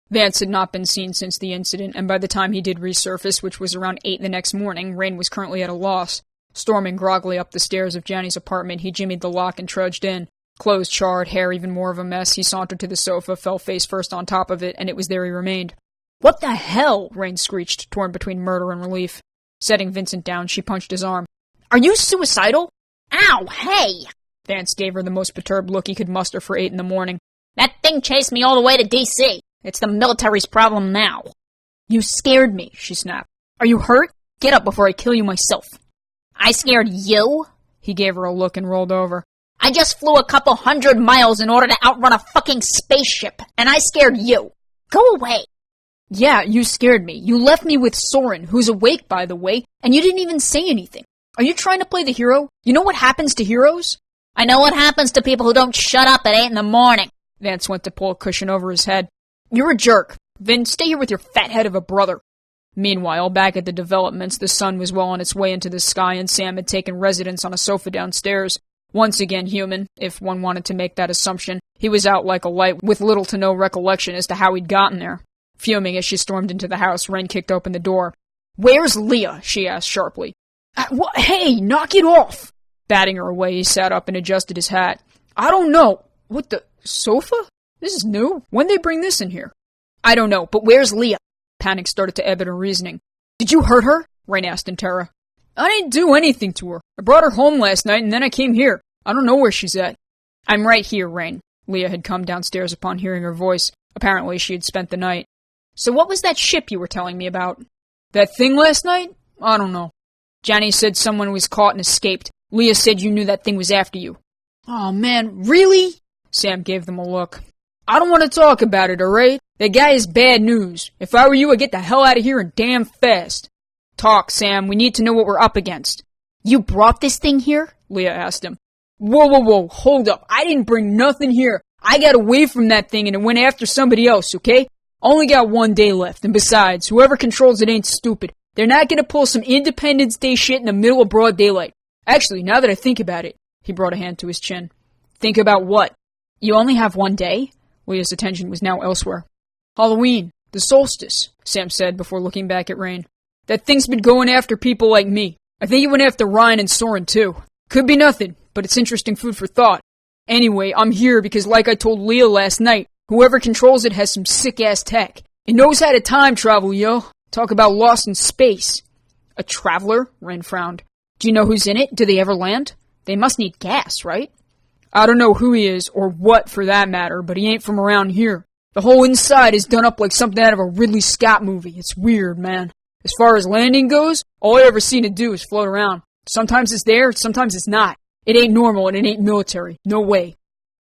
Vance had not been seen since the incident, and by the time he did resurface, which was around 8 the next morning, Rain was currently at a loss. Storming groggily up the stairs of Janny's apartment, he jimmied the lock and trudged in. Clothes charred, hair even more of a mess, he sauntered to the sofa, fell face first on top of it, and it was there he remained. "What the hell?" Rain screeched, torn between murder and relief. Setting Vincent down, she punched his arm. "Are you suicidal?" "Ow, hey!" Vance gave her the most perturbed look he could muster for 8 in the morning. "That thing chased me all the way to D.C. It's the military's problem now." "You scared me," she snapped. "Are you hurt? Get up before I kill you myself." "I scared you?" He gave her a look and rolled over. "I just flew a couple 100 miles in order to outrun a fucking spaceship, and I scared you. Go away." "Yeah, you scared me. You left me with Soren, who's awake, by the way, and you didn't even say anything. Are you trying to play the hero? You know what happens to heroes?" "I know what happens to people who don't shut up at 8 in the morning. Vance went to pull a cushion over his head. "You're a jerk. Vin, stay here with your fat head of a brother." Meanwhile, back at the developments, the sun was well on its way into the sky, and Sam had taken residence on a sofa downstairs. Once again human, if one wanted to make that assumption. He was out like a light, with little to no recollection as to how he'd gotten there. Fuming as she stormed into the house, Wren kicked open the door. "Where's Leah?" she asked sharply. Hey, knock it off!" Batting her away, he sat up and adjusted his hat. "I don't know. What the... sofa? This is new. When'd they bring this in here?" "I don't know, but where's Leah?" Panic started to ebb in her reasoning. "Did you hurt her?" Rain asked in terror. "I didn't do anything to her. I brought her home last night and then I came here. I don't know where she's at." "I'm right here, Rain." Leah had come downstairs upon hearing her voice. Apparently she had spent the night. "So what was that ship you were telling me about?" "That thing last night? I don't know. Janny said someone was caught and escaped. Leah said you knew that thing was after you." "Oh man, really?" Sam gave them a look. "I don't want to talk about it, alright? That guy is bad news. If I were you, I'd get the hell out of here and damn fast." "Talk, Sam. We need to know what we're up against." "You brought this thing here?" Leah asked him. Whoa, hold up. I didn't bring nothing here. I got away from that thing and it went after somebody else, okay? Only got 1 day left, and besides, whoever controls it ain't stupid. They're not gonna pull some Independence Day shit in the middle of broad daylight. Actually, now that I think about it, he brought a hand to his chin. "Think about what?" "You only have 1 day?" Leah's attention was now elsewhere. "Halloween, the solstice," Sam said before looking back at Rain. "That thing's been going after people like me. I think it went after Ryan and Soren too. Could be nothing, but it's interesting food for thought. Anyway, I'm here because like I told Leah last night, whoever controls it has some sick-ass tech. It knows how to time travel, yo. Talk about lost in space." "A traveler?" Ren frowned. "Do you know who's in it? Do they ever land? They must need gas, right?" "I don't know who he is, or what for that matter, but he ain't from around here. The whole inside is done up like something out of a Ridley Scott movie. It's weird, man. As far as landing goes, all I ever seen it do is float around. Sometimes it's there, sometimes it's not. It ain't normal and it ain't military. No way."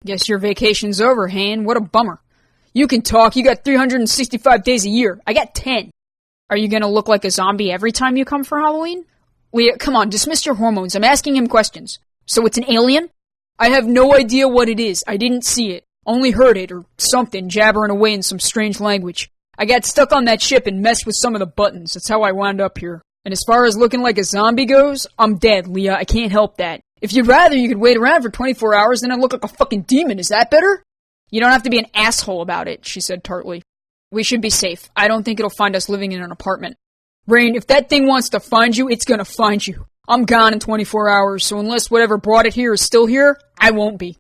"Guess your vacation's over, Hayne. What a bummer." "You can talk. You got 365 days a year. I got 10. "Are you gonna look like a zombie every time you come for Halloween?" "Leah, come on, dismiss your hormones. I'm asking him questions." "So it's an alien?" "I have no idea what it is. I didn't see it. Only heard it, or something, jabbering away in some strange language. I got stuck on that ship and messed with some of the buttons. That's how I wound up here. And as far as looking like a zombie goes, I'm dead, Leah. I can't help that. If you'd rather, you could wait around for 24 hours and then look like a fucking demon. Is that better?" "You don't have to be an asshole about it," she said tartly. "We should be safe. I don't think it'll find us living in an apartment." "Rain, if that thing wants to find you, it's gonna find you. I'm gone in 24 hours, so unless whatever brought it here is still here, I won't be."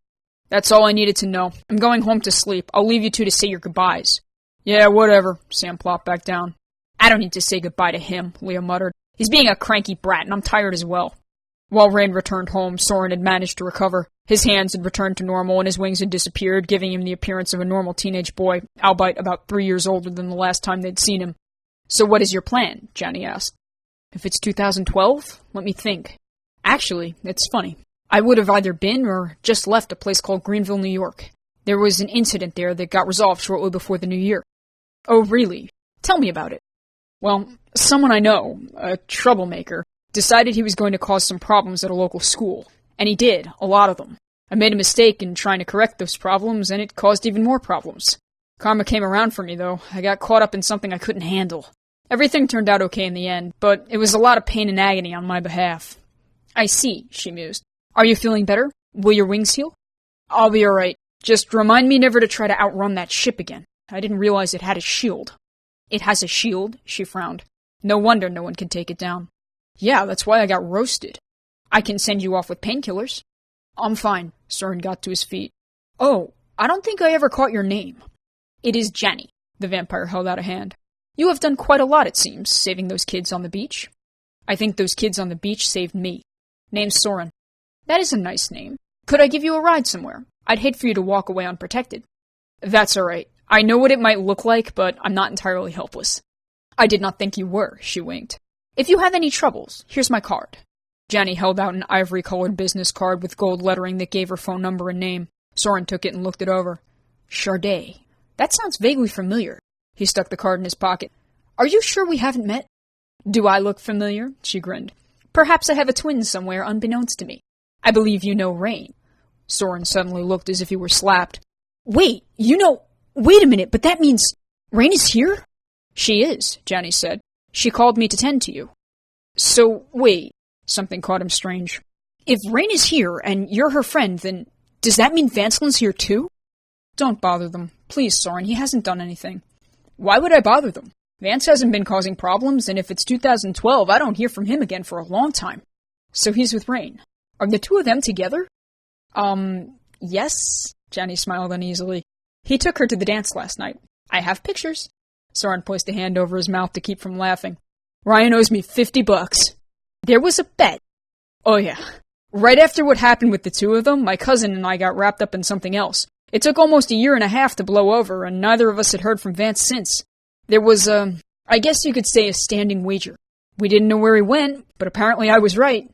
"That's all I needed to know. I'm going home to sleep. I'll leave you two to say your goodbyes." "Yeah, whatever." Sam plopped back down. "I don't need to say goodbye to him," Leah muttered. "He's being a cranky brat, and I'm tired as well." While Rain returned home, Soren had managed to recover. His hands had returned to normal, and his wings had disappeared, giving him the appearance of a normal teenage boy, albeit about 3 years older than the last time they'd seen him. "So what is your plan?" Johnny asked. "If it's 2012? Let me think. Actually, it's funny. I would have either been or just left a place called Greenville, New York. There was an incident there that got resolved shortly before the new year." "Oh, really? Tell me about it." "Well, someone I know, a troublemaker, decided he was going to cause some problems at a local school. And he did, a lot of them. I made a mistake in trying to correct those problems, and it caused even more problems. Karma came around for me, though. I got caught up in something I couldn't handle. Everything turned out okay in the end, but it was a lot of pain and agony on my behalf." "I see," she mused. "Are you feeling better? Will your wings heal?" "I'll be alright. Just remind me never to try to outrun that ship again." I didn't realize it had a shield. It has a shield? She frowned. No wonder no one could take it down. Yeah, that's why I got roasted. I can send you off with painkillers. I'm fine. Soren got to his feet. Oh, I don't think I ever caught your name. It is Jenny. The vampire held out a hand. You have done quite a lot, it seems, saving those kids on the beach. I think those kids on the beach saved me. Name's Soren. That is a nice name. Could I give you a ride somewhere? I'd hate for you to walk away unprotected. That's all right. I know what it might look like, but I'm not entirely helpless. I did not think you were, she winked. If you have any troubles, here's my card. Jenny held out an ivory-colored business card with gold lettering that gave her phone number and name. Soren took it and looked it over. Charday. That sounds vaguely familiar. He stuck the card in his pocket. Are you sure we haven't met? Do I look familiar? She grinned. Perhaps I have a twin somewhere unbeknownst to me. I believe you know Rain. Soren suddenly looked as if he were slapped. Wait, wait a minute, but that means Rain is here? She is, Jenny said. She called me to tend to you. So, wait, something caught him strange. If Rain is here and you're her friend, then does that mean Vancelin's here too? Don't bother them. Please, Soren, he hasn't done anything. Why would I bother them? Vance hasn't been causing problems, and if it's 2012, I don't hear from him again for a long time. So he's with Rain. Are the two of them together? Yes, Jenny smiled uneasily. He took her to the dance last night. I have pictures. Soren placed a hand over his mouth to keep from laughing. Ryan owes me $50. There was a bet. Oh yeah. Right after what happened with the two of them, my cousin and I got wrapped up in something else. It took almost a year and a half to blow over, and neither of us had heard from Vance since. There was, I guess you could say a standing wager. We didn't know where he went, but apparently I was right.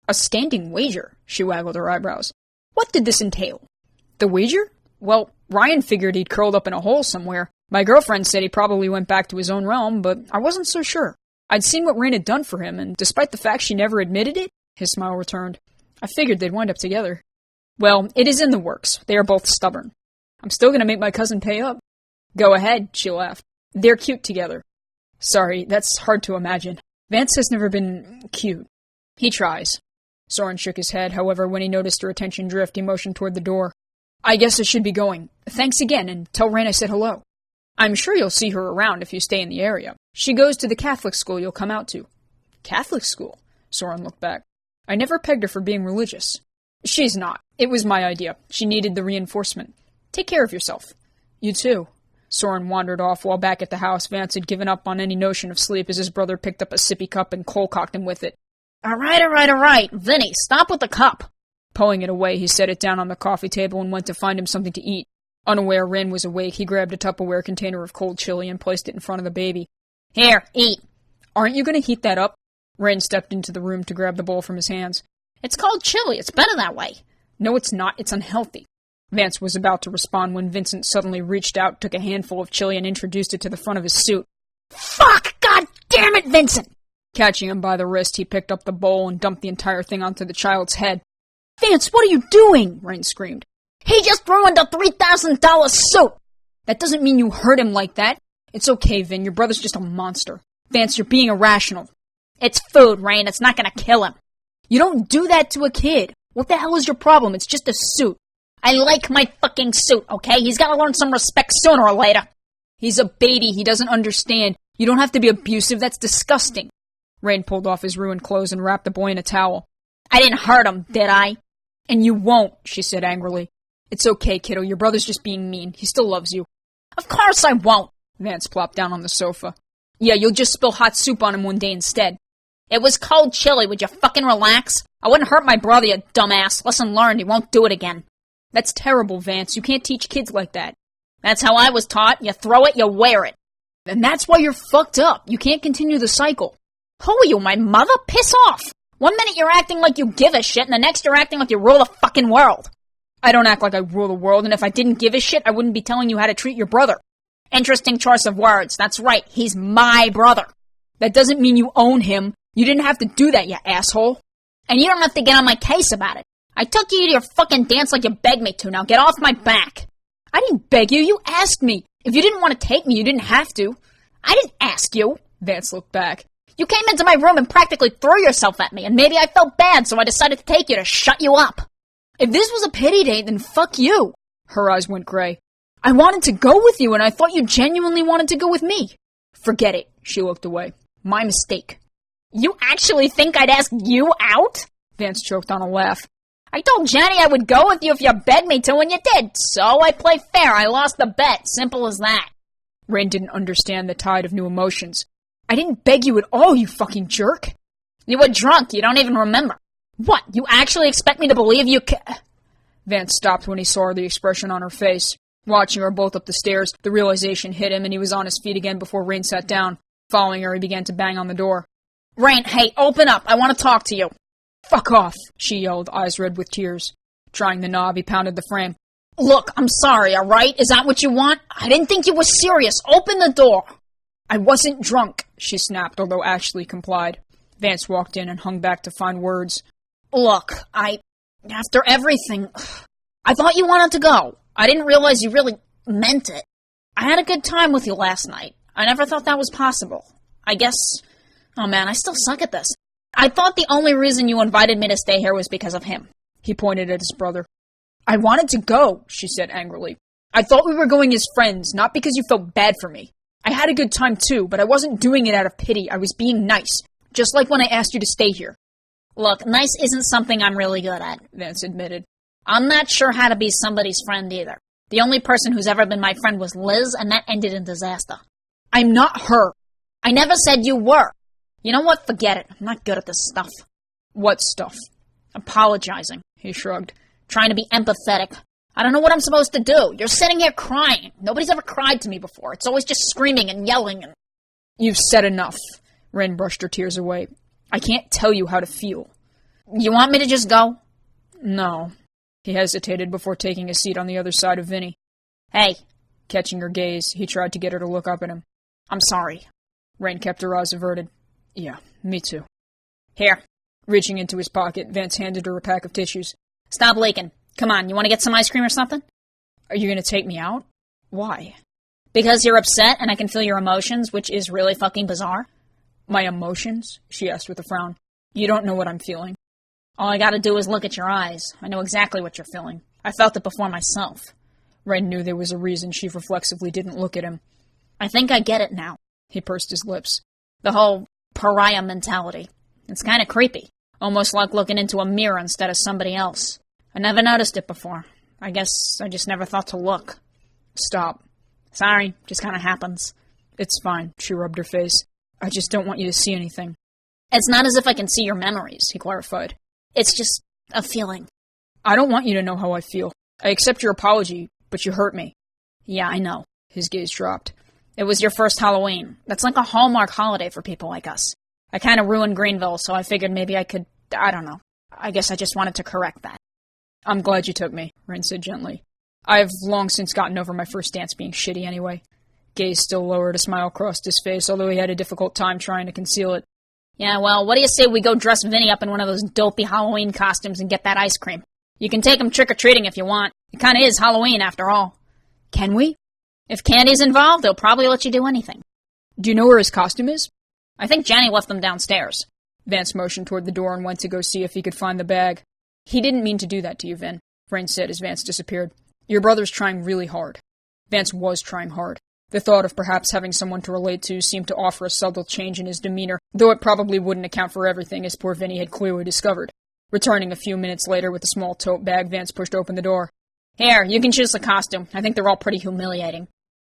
A standing wager? She waggled her eyebrows. What did this entail? The wager? Well, Ryan figured he'd curled up in a hole somewhere. My girlfriend said he probably went back to his own realm, but I wasn't so sure. I'd seen what Rain had done for him, and despite the fact she never admitted it, his smile returned. I figured they'd wind up together. Well, it is in the works. They are both stubborn. I'm still going to make my cousin pay up. Go ahead, she laughed. They're cute together. Sorry, that's hard to imagine. Vance has never been cute. He tries. Soren shook his head, however, when he noticed her attention drift, he motioned toward the door. I guess I should be going. Thanks again, and tell Rain I said hello. I'm sure you'll see her around if you stay in the area. She goes to the Catholic school you'll come out to. Catholic school? Soren looked back. I never pegged her for being religious. She's not. It was my idea. She needed the reinforcement. Take care of yourself. You too. Soren wandered off while back at the house Vance had given up on any notion of sleep as his brother picked up a sippy cup and cold-cocked him with it. All right. Vinny, stop with the cup. Pulling it away, he set it down on the coffee table and went to find him something to eat. Unaware Rin was awake, he grabbed a Tupperware container of cold chili and placed it in front of the baby. Here, eat. Aren't you going to heat that up? Rin stepped into the room to grab the bowl from his hands. It's called chili. It's better that way. No, it's not. It's unhealthy. Vance was about to respond when Vincent suddenly reached out, took a handful of chili, and introduced it to the front of his suit. Fuck! God damn it, Vincent! Catching him by the wrist, he picked up the bowl and dumped the entire thing onto the child's head. Vance, what are you doing? Rain screamed. He just ruined a $3,000 suit! That doesn't mean you hurt him like that. It's okay, Vin. Your brother's just a monster. Vance, you're being irrational. It's food, Rain. It's not gonna kill him. You don't do that to a kid. What the hell is your problem? It's just a suit. I like my fucking suit, okay? He's gotta learn some respect sooner or later. He's a baby. He doesn't understand. You don't have to be abusive. That's disgusting. Rain pulled off his ruined clothes and wrapped the boy in a towel. I didn't hurt him, did I? And you won't, she said angrily. It's okay, kiddo. Your brother's just being mean. He still loves you. Of course I won't. Vance plopped down on the sofa. Yeah, you'll just spill hot soup on him one day instead. It was cold chili. Would you fucking relax? I wouldn't hurt my brother, you dumbass. Lesson learned. He won't do it again. That's terrible, Vance. You can't teach kids like that. That's how I was taught. You throw it, you wear it. And that's why you're fucked up. You can't continue the cycle. Who are you, my mother? Piss off. 1 minute you're acting like you give a shit, and the next you're acting like you rule the fucking world. I don't act like I rule the world, and if I didn't give a shit, I wouldn't be telling you how to treat your brother. Interesting choice of words. That's right. He's my brother. That doesn't mean you own him. You didn't have to do that, you asshole. And you don't have to get on my case about it. I took you to your fucking dance like you begged me to. Now get off my back. I didn't beg you. You asked me. If you didn't want to take me, you didn't have to. I didn't ask you. Vance looked back. You came into my room and practically threw yourself at me, and maybe I felt bad, so I decided to take you to shut you up. If this was a pity date, then fuck you. Her eyes went gray. I wanted to go with you, and I thought you genuinely wanted to go with me. Forget it. She looked away. My mistake. You actually think I'd ask you out? Vance choked on a laugh. I told Jenny I would go with you if you begged me to, and you did. So I play fair. I lost the bet. Simple as that. Rain didn't understand the tide of new emotions. I didn't beg you at all, you fucking jerk. You were drunk. You don't even remember. What? You actually expect me to believe you Vance stopped when he saw the expression on her face. Watching her both up the stairs, the realization hit him and he was on his feet again before Rain sat down. Following her, he began to bang on the door. Rain, hey, open up. I want to talk to you. Fuck off, she yelled, eyes red with tears. Trying the knob, he pounded the frame. Look, I'm sorry, all right? Is that what you want? I didn't think you were serious. Open the door. I wasn't drunk, she snapped, although Ashley complied. Vance walked in and hung back to find words. Look, after everything, I thought you wanted to go. I didn't realize you really meant it. I had a good time with you last night. I never thought that was possible. I guess... Oh man, I still suck at this. I thought the only reason you invited me to stay here was because of him. He pointed at his brother. I wanted to go, she said angrily. I thought we were going as friends, not because you felt bad for me. I had a good time too, but I wasn't doing it out of pity. I was being nice, just like when I asked you to stay here. Look, nice isn't something I'm really good at, Vance admitted. I'm not sure how to be somebody's friend either. The only person who's ever been my friend was Liz, and that ended in disaster. I'm not her. I never said you were. You know what? Forget it. I'm not good at this stuff. What stuff? Apologizing, he shrugged. Trying to be empathetic. I don't know what I'm supposed to do. You're sitting here crying. Nobody's ever cried to me before. It's always just screaming and yelling and... You've said enough. Ren brushed her tears away. I can't tell you how to feel. You want me to just go? No. He hesitated before taking a seat on the other side of Vinny. Hey. Catching her gaze, he tried to get her to look up at him. I'm sorry. Ren kept her eyes averted. Yeah, me too. Here. Reaching into his pocket, Vance handed her a pack of tissues. Stop leaking. Come on, you want to get some ice cream or something? Are you going to take me out? Why? Because you're upset and I can feel your emotions, which is really fucking bizarre. My emotions? She asked with a frown. You don't know what I'm feeling. All I gotta do is look at your eyes. I know exactly what you're feeling. I felt it before myself. Ren knew there was a reason she reflexively didn't look at him. I think I get it now. He pursed his lips. The whole pariah mentality. It's kind of creepy. Almost like looking into a mirror instead of somebody else. I never noticed it before. I guess I just never thought to look. Stop. Sorry, just kind of happens. It's fine, she rubbed her face. I just don't want you to see anything. It's not as if I can see your memories, he clarified. It's just a feeling. I don't want you to know how I feel. I accept your apology, but you hurt me. Yeah, I know. His gaze dropped. It was your first Halloween. That's like a Hallmark holiday for people like us. I kind of ruined Greenville, so I figured maybe I could... I don't know. I guess I just wanted to correct that. I'm glad you took me, Ren said gently. I've long since gotten over my first dance being shitty anyway. Gaze still lowered, a smile crossed his face, although he had a difficult time trying to conceal it. Yeah, well, what do you say we go dress Vinny up in one of those dopey Halloween costumes and get that ice cream? You can take him trick-or-treating if you want. It kind of is Halloween, after all. Can we? If candy's involved, they'll probably let you do anything. Do you know where his costume is? I think Jenny left them downstairs. Vance motioned toward the door and went to go see if he could find the bag. He didn't mean to do that to you, Vin, Ren said as Vance disappeared. Your brother's trying really hard. Vance was trying hard. The thought of perhaps having someone to relate to seemed to offer a subtle change in his demeanor, though it probably wouldn't account for everything, as poor Vinny had clearly discovered. Returning a few minutes later with a small tote bag, Vance pushed open the door. Here, you can choose the costume. I think they're all pretty humiliating.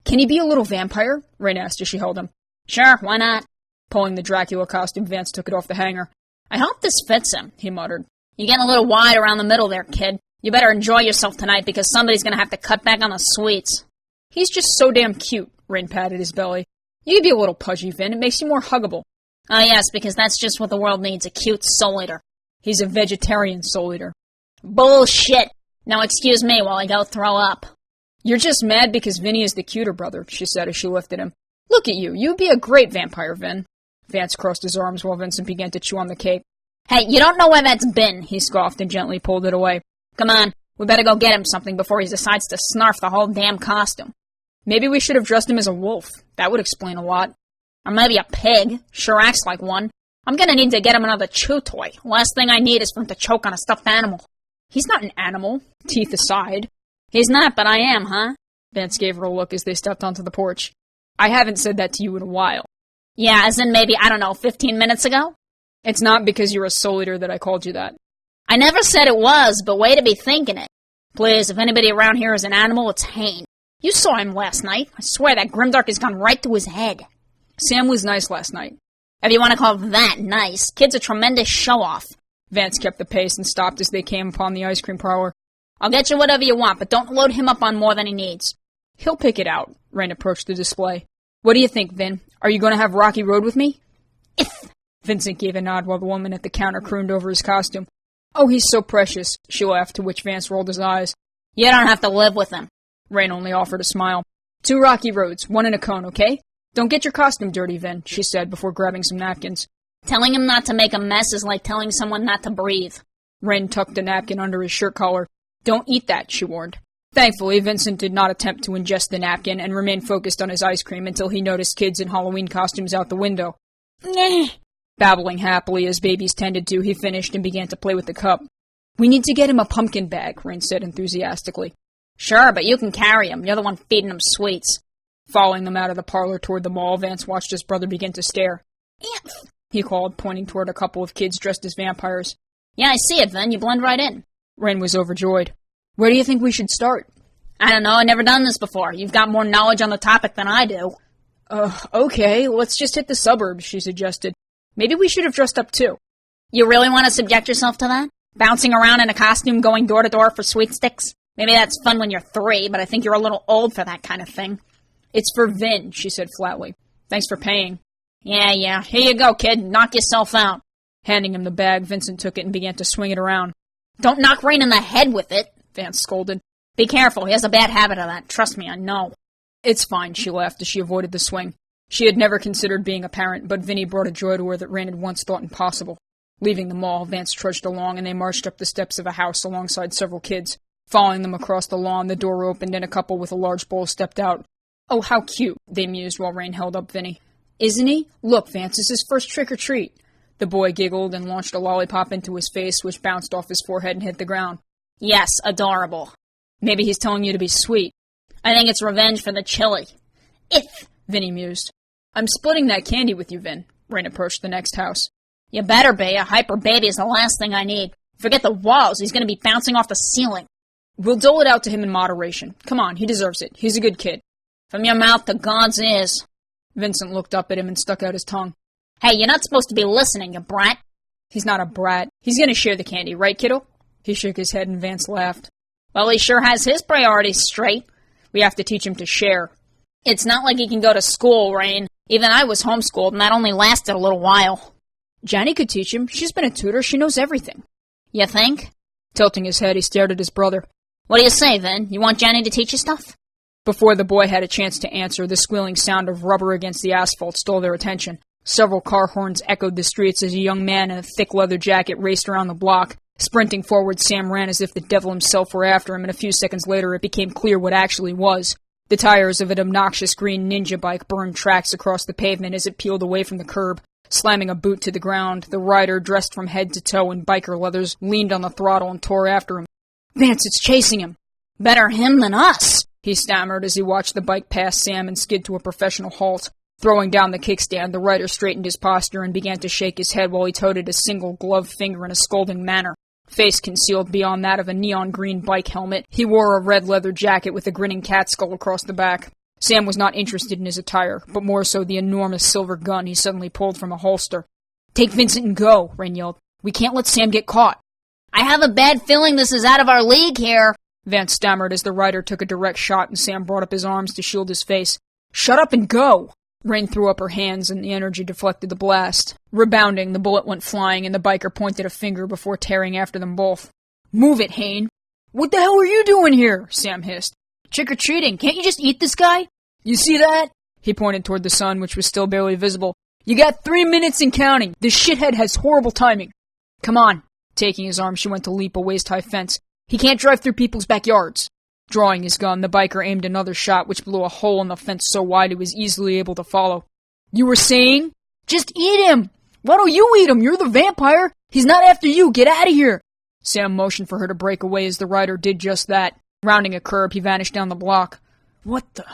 Can he be a little vampire? Ren asked as she held him. Sure, why not? Pulling the Dracula costume, Vance took it off the hanger. I hope this fits him, he muttered. You're getting a little wide around the middle there, kid. You better enjoy yourself tonight because somebody's gonna have to cut back on the sweets. He's just so damn cute, Ren patted his belly. You could be a little pudgy, Vin. It makes you more huggable. Oh, yes, because that's just what the world needs, a cute soul eater. He's a vegetarian soul eater. Bullshit! Now excuse me while I go throw up. You're just mad because Vinny is the cuter brother, she said as she lifted him. Look at you. You'd be a great vampire, Vin. Vance crossed his arms while Vincent began to chew on the cake. Hey, you don't know where that's been, he scoffed and gently pulled it away. Come on, we better go get him something before he decides to snarf the whole damn costume. Maybe we should have dressed him as a wolf. That would explain a lot. Or maybe a pig. Sure acts like one. I'm gonna need to get him another chew toy. Last thing I need is for him to choke on a stuffed animal. He's not an animal, teeth aside. He's not, but I am, huh? Vance gave her a look as they stepped onto the porch. I haven't said that to you in a while. Yeah, as in maybe, 15 minutes ago? It's not because you're a soul eater that I called you that. I never said it was, but way to be thinking it. Please, if anybody around here is an animal, it's Hayne. You saw him last night. I swear that grimdark has gone right to his head. Sam was nice last night. If you want to call that nice, kid's a tremendous show-off. Vance kept the pace and stopped as they came upon the ice cream parlor. I'll get you whatever you want, but don't load him up on more than he needs. He'll pick it out. Rain approached the display. What do you think, Vin? Are you going to have Rocky Road with me? If. Vincent gave a nod while the woman at the counter crooned over his costume. Oh, he's so precious, she laughed, to which Vance rolled his eyes. You don't have to live with him. Rain only offered a smile. 2 Rocky Roads, 1 in a cone, okay? Don't get your costume dirty, Vin, she said before grabbing some napkins. Telling him not to make a mess is like telling someone not to breathe. Rain tucked a napkin under his shirt collar. Don't eat that, she warned. Thankfully, Vincent did not attempt to ingest the napkin and remained focused on his ice cream until he noticed kids in Halloween costumes out the window. Babbling happily as babies tended to, he finished and began to play with the cup. We need to get him a pumpkin bag, Rain said enthusiastically. Sure, but you can carry him. You're the one feeding him sweets. Following them out of the parlor toward the mall, Vance watched his brother begin to stare. He called, pointing toward a couple of kids dressed as vampires. Yeah, I see it, Vin. You blend right in. Rain was overjoyed. Where do you think we should start? I don't know. I've never done this before. You've got more knowledge on the topic than I do. Okay. Let's just hit the suburbs, she suggested. Maybe we should have dressed up, too. You really want to subject yourself to that? Bouncing around in a costume, going door to door for sweet sticks? Maybe that's fun when you're 3, but I think you're a little old for that kind of thing. It's for Vin, she said flatly. Thanks for paying. Yeah. Here you go, kid. Knock yourself out. Handing him the bag, Vincent took it and began to swing it around. Don't knock Rain in the head with it, Vance scolded. Be careful. He has a bad habit of that. Trust me, I know. It's fine, she laughed as she avoided the swing. She had never considered being a parent, but Vinny brought a joy to her that Rain had once thought impossible. Leaving the mall, Vance trudged along, and they marched up the steps of a house alongside several kids. Following them across the lawn, the door opened and a couple with a large bowl stepped out. Oh, how cute, they mused while Rain held up Vinny. Isn't he? Look, Vance, it's his first trick-or-treat. The boy giggled and launched a lollipop into his face, which bounced off his forehead and hit the ground. Yes, adorable. Maybe he's telling you to be sweet. I think it's revenge for the chili. If, Vinny mused. I'm splitting that candy with you, Vin. Rain approached the next house. You better be. A hyper baby is the last thing I need. Forget the walls. He's going to be bouncing off the ceiling. We'll dole it out to him in moderation. Come on, he deserves it. He's a good kid. From your mouth to God's ears. Vincent looked up at him and stuck out his tongue. Hey, you're not supposed to be listening, you brat. He's not a brat. He's going to share the candy, right, kiddo? He shook his head and Vance laughed. Well, he sure has his priorities straight. We have to teach him to share. It's not like he can go to school, Rain. Even I was homeschooled, and that only lasted a little while. Johnny could teach him. She's been a tutor. She knows everything. You think? Tilting his head, he stared at his brother. What do you say, Vin? You want Johnny to teach you stuff? Before the boy had a chance to answer, the squealing sound of rubber against the asphalt stole their attention. Several car horns echoed the streets as a young man in a thick leather jacket raced around the block. Sprinting forward, Sam ran as if the devil himself were after him, and a few seconds later it became clear what actually was. The tires of an obnoxious green ninja bike burned tracks across the pavement as it peeled away from the curb. Slamming a boot to the ground, the rider, dressed from head to toe in biker leathers, leaned on the throttle and tore after him. Vance, it's chasing him. Better him than us, he stammered as he watched the bike pass Sam and skid to a professional halt. Throwing down the kickstand, the rider straightened his posture and began to shake his head while he toted a single gloved finger in a scolding manner. Face concealed beyond that of a neon green bike helmet, he wore a red leather jacket with a grinning cat skull across the back. Sam was not interested in his attire, but more so the enormous silver gun he suddenly pulled from a holster. Take Vincent and go, Rain yelled. We can't let Sam get caught. I have a bad feeling this is out of our league here, Vance stammered as the rider took a direct shot and Sam brought up his arms to shield his face. Shut up and go! Rain threw up her hands and the energy deflected the blast. Rebounding, the bullet went flying and the biker pointed a finger before tearing after them both. Move it, Hayne! What the hell are you doing here? Sam hissed. Trick-or-treating. Can't you just eat this guy? You see that? He pointed toward the sun, which was still barely visible. You got 3 minutes and counting. This shithead has horrible timing. Come on. Taking his arm, she went to leap a waist-high fence. He can't drive through people's backyards. Drawing his gun, the biker aimed another shot, which blew a hole in the fence so wide he was easily able to follow. You were saying? Just eat him! Why don't you eat him? You're the vampire! He's not after you! Get out of here! Sam motioned for her to break away as the rider did just that. Rounding a curb, he vanished down the block. What the...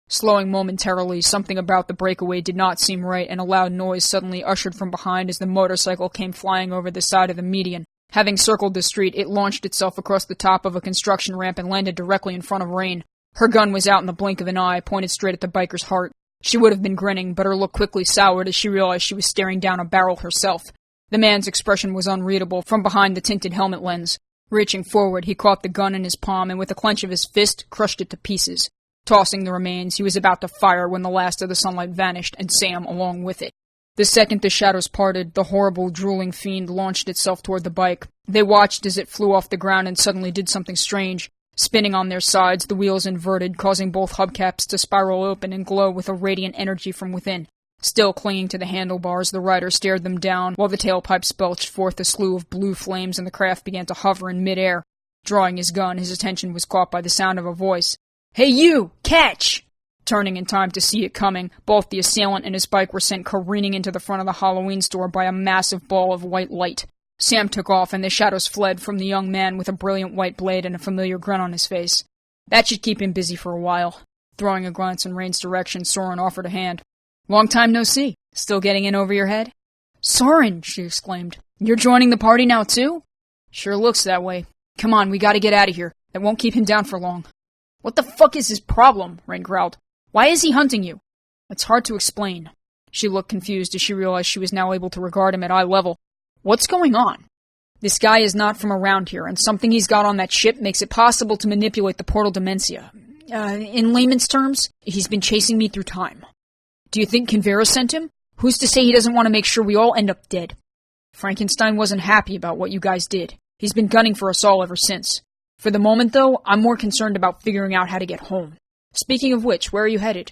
Slowing momentarily, something about the breakaway did not seem right, and a loud noise suddenly ushered from behind as the motorcycle came flying over the side of the median. Having circled the street, it launched itself across the top of a construction ramp and landed directly in front of Rain. Her gun was out in the blink of an eye, pointed straight at the biker's heart. She would have been grinning, but her look quickly soured as she realized she was staring down a barrel herself. The man's expression was unreadable from behind the tinted helmet lens. Reaching forward, he caught the gun in his palm and with a clench of his fist, crushed it to pieces. Tossing the remains, he was about to fire when the last of the sunlight vanished, and Sam along with it. The second the shadows parted, the horrible, drooling fiend launched itself toward the bike. They watched as it flew off the ground and suddenly did something strange. Spinning on their sides, the wheels inverted, causing both hubcaps to spiral open and glow with a radiant energy from within. Still clinging to the handlebars, the rider stared them down, while the tailpipes belched forth a slew of blue flames and the craft began to hover in midair. Drawing his gun, his attention was caught by the sound of a voice. "Hey you! Catch!" Turning in time to see it coming, both the assailant and his bike were sent careening into the front of the Halloween store by a massive ball of white light. Sam took off, and the shadows fled from the young man with a brilliant white blade and a familiar grin on his face. That should keep him busy for a while. Throwing a glance in Rain's direction, Soren offered a hand. "Long time no see. Still getting in over your head?" "Soren!" she exclaimed. "You're joining the party now, too?" "Sure looks that way. Come on, we gotta get out of here. That won't keep him down for long." "What the fuck is his problem?" Rain growled. "Why is he hunting you?" "It's hard to explain." She looked confused as she realized she was now able to regard him at eye level. "What's going on?" "This guy is not from around here, and something he's got on that ship makes it possible to manipulate the portal Dementia. In layman's terms, he's been chasing me through time." "Do you think Canvera sent him? Who's to say he doesn't want to make sure we all end up dead?" "Frankenstein wasn't happy about what you guys did. He's been gunning for us all ever since. For the moment, though, I'm more concerned about figuring out how to get home. Speaking of which, where are you headed?"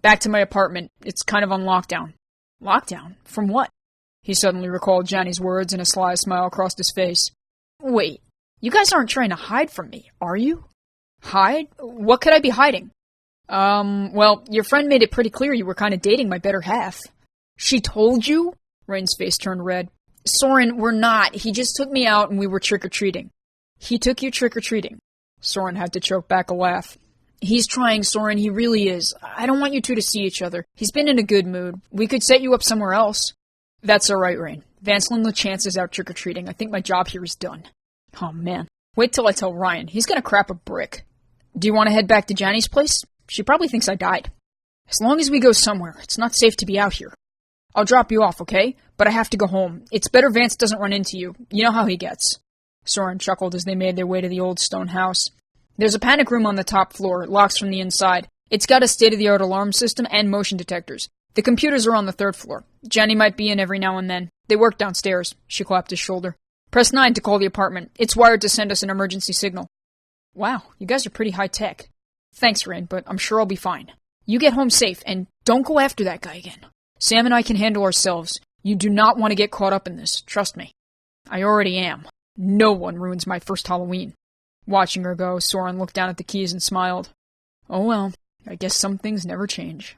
"Back to my apartment. It's kind of on lockdown." "Lockdown? From what?" He suddenly recalled Johnny's words, and a sly smile crossed his face. "Wait, you guys aren't trying to hide from me, are you?" "Hide? What could I be hiding?" Well, your friend made it pretty clear you were kind of dating my better half." "She told you?" Rain's face turned red. "Soren, we're not. He just took me out and we were trick-or-treating." "He took you trick-or-treating?" Soren had to choke back a laugh. "He's trying, Soren, he really is. I don't want you two to see each other. He's been in a good mood. We could set you up somewhere else." "That's all right, Rain. Vancelin LeChance is out trick-or-treating. I think my job here is done." "Oh, man. Wait till I tell Ryan. He's gonna crap a brick." "Do you want to head back to Janny's place? She probably thinks I died." "As long as we go somewhere. It's not safe to be out here." "I'll drop you off, okay? But I have to go home. It's better Vance doesn't run into you. You know how he gets." Soren chuckled as they made their way to the old stone house. "There's a panic room on the top floor. It locks from the inside. It's got a state-of-the-art alarm system and motion detectors. The computers are on the third floor. Jenny might be in every now and then. They work downstairs." She clapped his shoulder. "Press 9 to call the apartment. It's wired to send us an emergency signal." "Wow, you guys are pretty high-tech." "Thanks, Rain, but I'm sure I'll be fine. You get home safe, and don't go after that guy again. Sam and I can handle ourselves. You do not want to get caught up in this. Trust me." "I already am. No one ruins my first Halloween." Watching her go, Soren looked down at the keys and smiled. "Oh well, I guess some things never change."